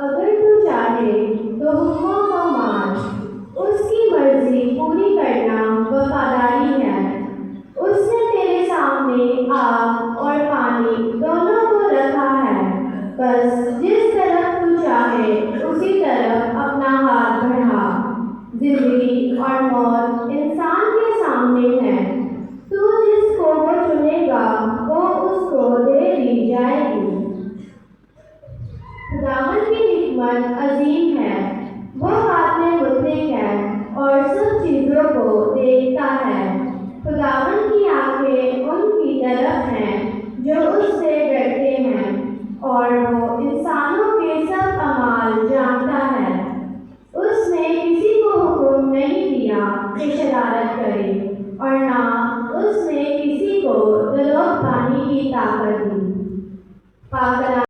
अगर तू चाहे तो हुक्मों को मान, उसकी मर्जी पूरी करना वफादारी है। उसने तेरे सामने आग और पानी दोनों को रखा है, बस जिस तरफ तू चाहे उसी तरफ अपना हाथ बढ़ा। जिंदगी और मौत इंसान के सामने है, तू जिसको वो चुनेगा वो उसको दे दी जाएगी। खुदावन की हिकमत अजीम है, वो हाथ में मुद्दे है और सब चीज़ों को देखता है। खुदावन की आंखें उनकी तरफ हैं जो उससे डरते हैं और वो इंसानों के सब अमाल जानता है। उसने किसी को हुक्म नहीं दिया कि शरारत करे और ना उसने किसी को दरोग पाने की ताकत दी। पाक